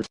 Do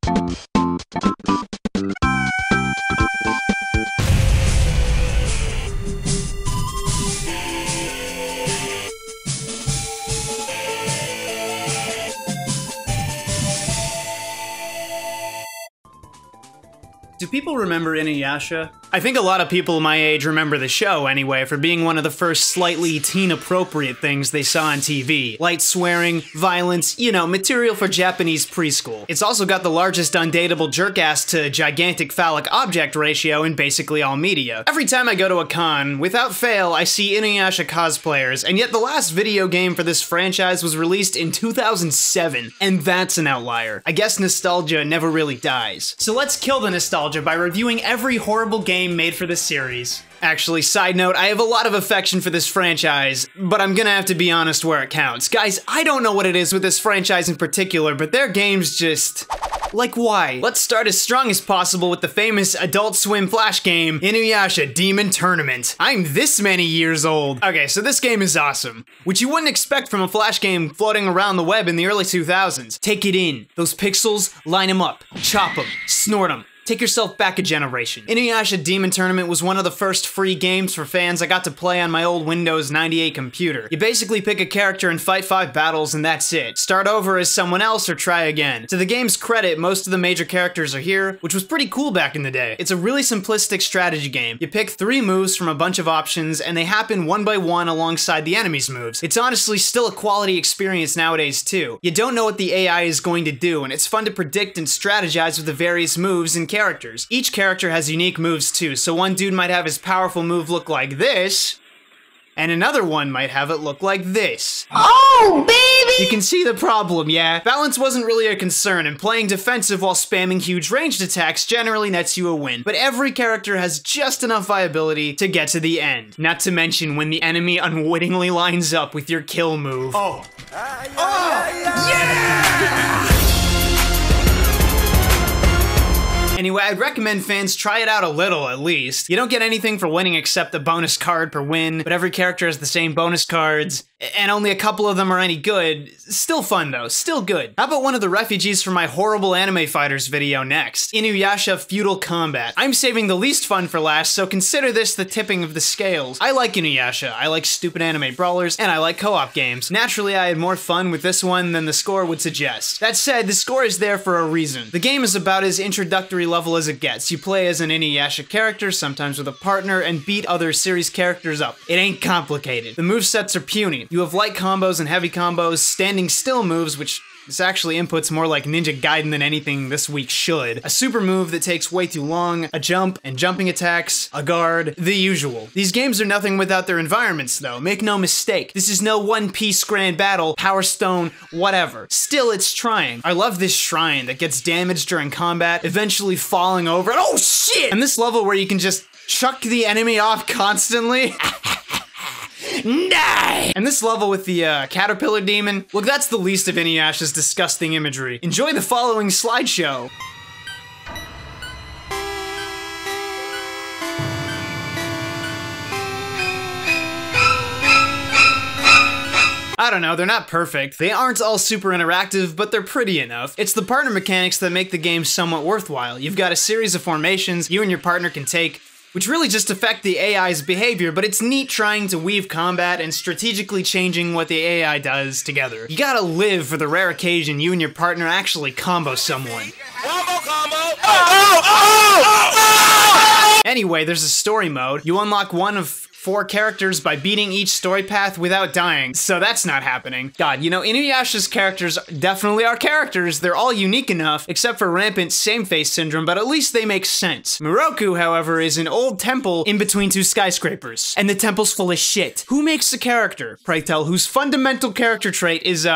people remember Inuyasha? I think a lot of people my age remember the show anyway for being one of the first slightly teen-appropriate things they saw on TV. Light swearing, violence, you know, material for Japanese preschool. It's also got the largest undateable jerk-ass to gigantic phallic object ratio in basically all media. Every time I go to a con, without fail, I see Inuyasha cosplayers, and yet the last video game for this franchise was released in 2007, and that's an outlier. I guess nostalgia never really dies. So let's kill the nostalgia by reviewing every horrible game made for this series. Actually, side note, I have a lot of affection for this franchise, but I'm gonna have to be honest where it counts. Guys, I don't know what it is with this franchise in particular, but their games just... like, why? Let's start as strong as possible with the famous Adult Swim Flash game, Inuyasha Demon Tournament. I'm this many years old. Okay, so this game is awesome, which you wouldn't expect from a Flash game floating around the web in the early 2000s. Take it in. Those pixels, line them up, chop them, snort them. Take yourself back a generation. Inuyasha Demon Tournament was one of the first free games for fans I got to play on my old Windows 98 computer. You basically pick a character and fight 5 battles and that's it. Start over as someone else or try again. To the game's credit, most of the major characters are here, which was pretty cool back in the day. It's a really simplistic strategy game. You pick 3 moves from a bunch of options and they happen one by one alongside the enemy's moves. It's honestly still a quality experience nowadays too. You don't know what the AI is going to do and it's fun to predict and strategize with the various moves and characters. Each character has unique moves too, so one dude might have his powerful move look like this, and another one might have it look like this. Oh, baby! You can see the problem, yeah? Balance wasn't really a concern, and playing defensive while spamming huge ranged attacks generally nets you a win. But every character has just enough viability to get to the end. Not to mention when the enemy unwittingly lines up with your kill move. Oh! Yeah! Anyway, I'd recommend fans try it out a little, at least. You don't get anything for winning except a bonus card per win, but every character has the same bonus cards, and only a couple of them are any good. Still fun though, still good. How about one of the refugees from my horrible anime fighters video next? Inuyasha Feudal Combat. I'm saving the least fun for last, so consider this the tipping of the scales. I like Inuyasha, I like stupid anime brawlers, and I like co-op games. Naturally, I had more fun with this one than the score would suggest. That said, the score is there for a reason. The game is about as introductory level as it gets. You play as an Inuyasha character, sometimes with a partner, and beat other series characters up. It ain't complicated. The movesets are puny. You have light combos and heavy combos, standing still moves, which this actually inputs more like Ninja Gaiden than anything this week should. A super move that takes way too long, a jump and jumping attacks, a guard, the usual. These games are nothing without their environments though, make no mistake. This is no One Piece grand battle, Power Stone, whatever. Still, it's trying. I love this shrine that gets damaged during combat, eventually falling over, and oh shit! And this level where you can just chuck the enemy off constantly. Die! And this level with the caterpillar demon, look, that's the least of Inuyasha's disgusting imagery. Enjoy the following slideshow. I don't know, they're not perfect. They aren't all super interactive, but they're pretty enough. It's the partner mechanics that make the game somewhat worthwhile. You've got a series of formations you and your partner can take, which really just affect the AI's behavior, but it's neat trying to weave combat and strategically changing what the AI does together. You gotta live for the rare occasion you and your partner actually combo someone. Anyway, there's a story mode. You unlock one of 4 characters by beating each story path without dying, so that's not happening. God, you know, Inuyasha's characters definitely are characters. They're all unique enough, except for rampant same-face syndrome, but at least they make sense. Miroku, however, is an old temple in between 2 skyscrapers, and the temple's full of shit. Who makes a character, pray tell, whose fundamental character trait is,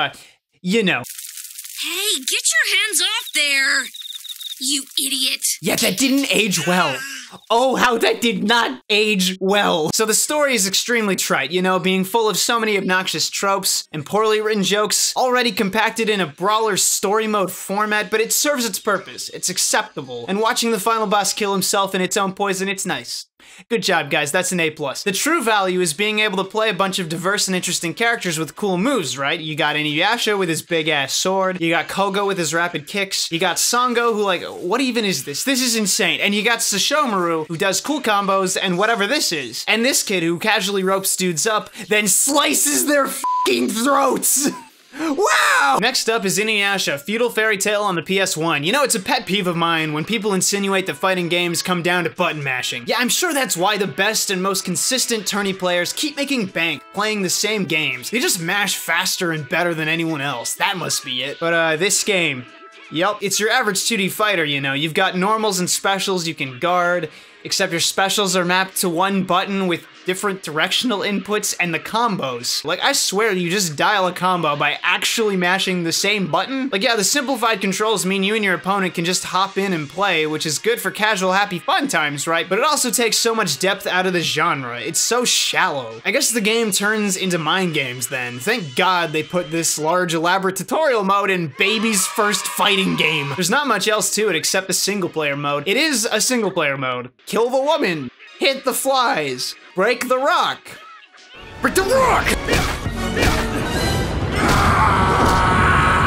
you know. Hey, get your hands off there, you idiot. Yeah, that didn't age well. Oh, how that did not age well. So the story is extremely trite, you know, being full of so many obnoxious tropes and poorly written jokes, already compacted in a brawler story mode format, but it serves its purpose. It's acceptable. And watching the final boss kill himself in its own poison, it's nice. Good job, guys, that's an A+. The true value is being able to play a bunch of diverse and interesting characters with cool moves, right? You got Inuyasha with his big-ass sword, you got Koga with his rapid kicks, you got Sango who, like, what even is this? This is insane. And you got Sesshomaru who does cool combos and whatever this is. And this kid who casually ropes dudes up, then slices their f***ing throats! Wow! Next up is Inuyasha, Feudal Fairy Tale on the PS1. You know, it's a pet peeve of mine when people insinuate that fighting games come down to button mashing. Yeah, I'm sure that's why the best and most consistent tourney players keep making bank playing the same games. They just mash faster and better than anyone else. That must be it. But this game, yep, it's your average 2D fighter, you know. You've got normals and specials you can guard, except your specials are mapped to one button with different directional inputs and the combos. Like, I swear you just dial a combo by actually mashing the same button. Like, yeah, the simplified controls mean you and your opponent can just hop in and play, which is good for casual, happy fun times, right? But it also takes so much depth out of the genre. It's so shallow. I guess the game turns into mind games then. Thank God they put this large, elaborate tutorial mode in baby's first fighting game. There's not much else to it except the single-player mode. It is a single-player mode. Kill the woman. Hit the flies. Break the rock. Break the rock!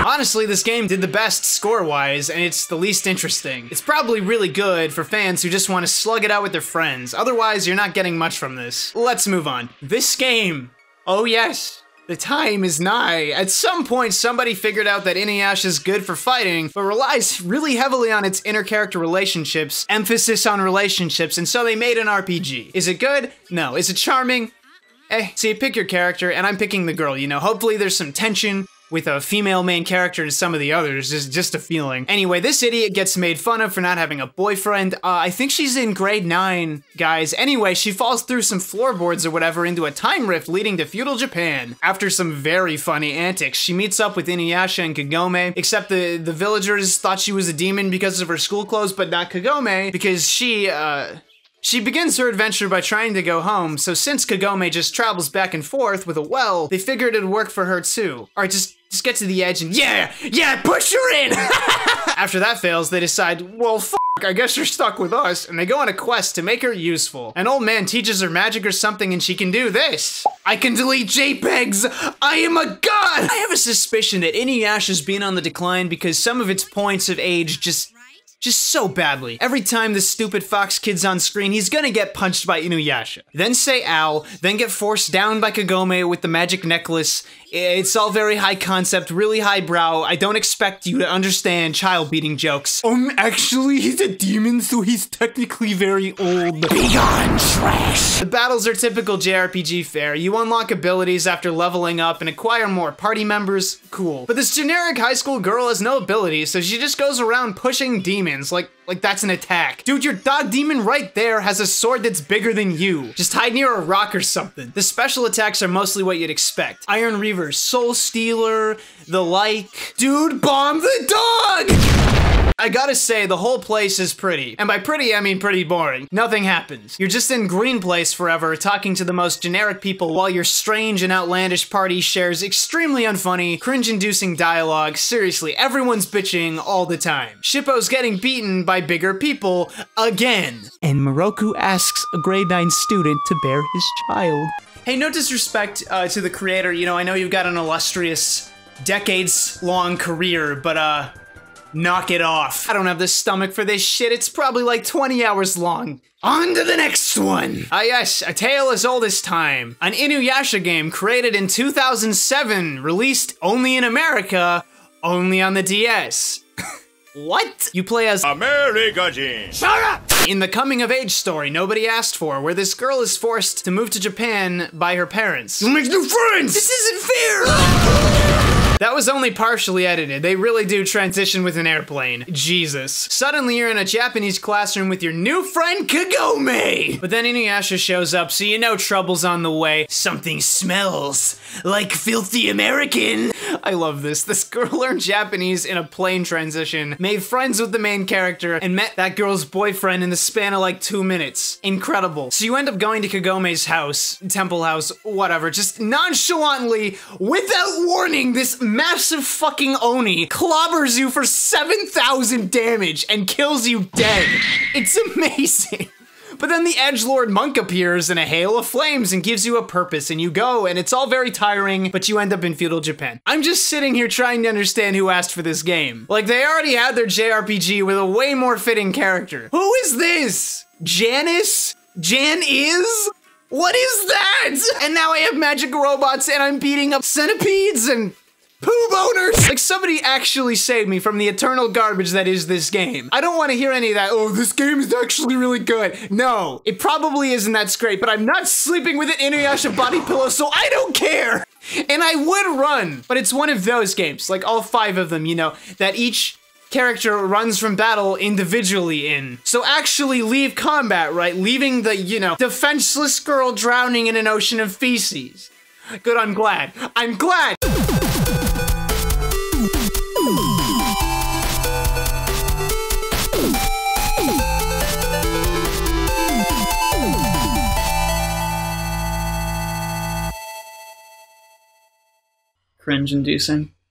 Honestly, this game did the best score-wise, and it's the least interesting. It's probably really good for fans who just want to slug it out with their friends. Otherwise, you're not getting much from this. Let's move on. This game. Oh yes. The time is nigh. At some point, somebody figured out that Inuyasha is good for fighting, but relies really heavily on its inter-character relationships, emphasis on relationships, and so they made an RPG. Is it good? No. Is it charming? Eh. So you pick your character, and I'm picking the girl, you know. Hopefully there's some tension with a female main character and some of the others, just a feeling. Anyway, this idiot gets made fun of for not having a boyfriend. I think she's in grade 9, guys. Anyway, she falls through some floorboards or whatever into a time rift leading to feudal Japan. After some very funny antics, she meets up with Inuyasha and Kagome, except the villagers thought she was a demon because of her school clothes, but not Kagome, because she begins her adventure by trying to go home, so since Kagome just travels back and forth with a well, they figured it'd work for her too. Alright, just get to the edge and yeah, push her in! After that fails, they decide, well, I guess you're stuck with us, and they go on a quest to make her useful. An old man teaches her magic or something and she can do this. I can delete JPEGs! I am a god! I have a suspicion that Inuyasha's been on the decline because some of its points of age just so badly. Every time this stupid fox kid's on screen, he's gonna get punched by Inuyasha. Then say ow, then get forced down by Kagome with the magic necklace. It's all very high concept, really highbrow. I don't expect you to understand child-beating jokes. Actually, he's a demon, so he's technically very old. Begone, trash! The battles are typical JRPG fare. You unlock abilities after leveling up and acquire more party members. Cool. But this generic high school girl has no abilities, so she just goes around pushing demons like that's an attack. Dude, your dog demon right there has a sword that's bigger than you. Just hide near a rock or something. The special attacks are mostly what you'd expect. Iron Reaver, Soul Stealer, the like. Dude, bomb the dog! I gotta say, the whole place is pretty. And by pretty, I mean pretty boring. Nothing happens. You're just in Green Place forever, talking to the most generic people while your strange and outlandish party shares extremely unfunny, cringe-inducing dialogue. Seriously, everyone's bitching all the time. Shippo's getting beaten by bigger people again. And Moroku asks a grade 9 student to bear his child. Hey, no disrespect to the creator, you know, I know you've got an illustrious, decades-long career, but knock it off. I don't have the stomach for this shit. It's probably like 20 hours long. On to the next one. Ah yes, A Tale as Old as Time. An Inuyasha game created in 2007, released only in America, only on the DS. What? You play as America Jean. Shut up! In the coming-of-age story nobody asked for, where this girl is forced to move to Japan by her parents. You'll make new friends! This isn't fair! That was only partially edited. They really do transition with an airplane. Jesus. Suddenly you're in a Japanese classroom with your new friend Kagome! But then Inuyasha shows up, so you know trouble's on the way. Something smells like filthy American. I love this. This girl learned Japanese in a plane transition, made friends with the main character, and met that girl's boyfriend in the span of like 2 minutes. Incredible. So you end up going to Kagome's house, temple house, whatever, just nonchalantly, without warning, this massive fucking Oni clobbers you for 7,000 damage and kills you dead. It's amazing. But then the edgelord monk appears in a hail of flames and gives you a purpose, and you go, and it's all very tiring, but you end up in feudal Japan. I'm just sitting here trying to understand who asked for this game. Like, they already had their JRPG with a way more fitting character. Who is this? Janice? Jan is? What is that? And now I have magic robots and I'm beating up centipedes and poo boners. Like, somebody actually saved me from the eternal garbage that is this game. I don't want to hear any of that, oh, this game is actually really good. No, it probably isn't that great, but I'm not sleeping with an Inuyasha body pillow, so I don't care. And I would run, but it's one of those games, like all 5 of them, you know, that each character runs from battle individually in. So actually leave combat, right? Leaving the, you know, defenseless girl drowning in an ocean of feces. Good, I'm glad. I'm glad! Cringe-inducing.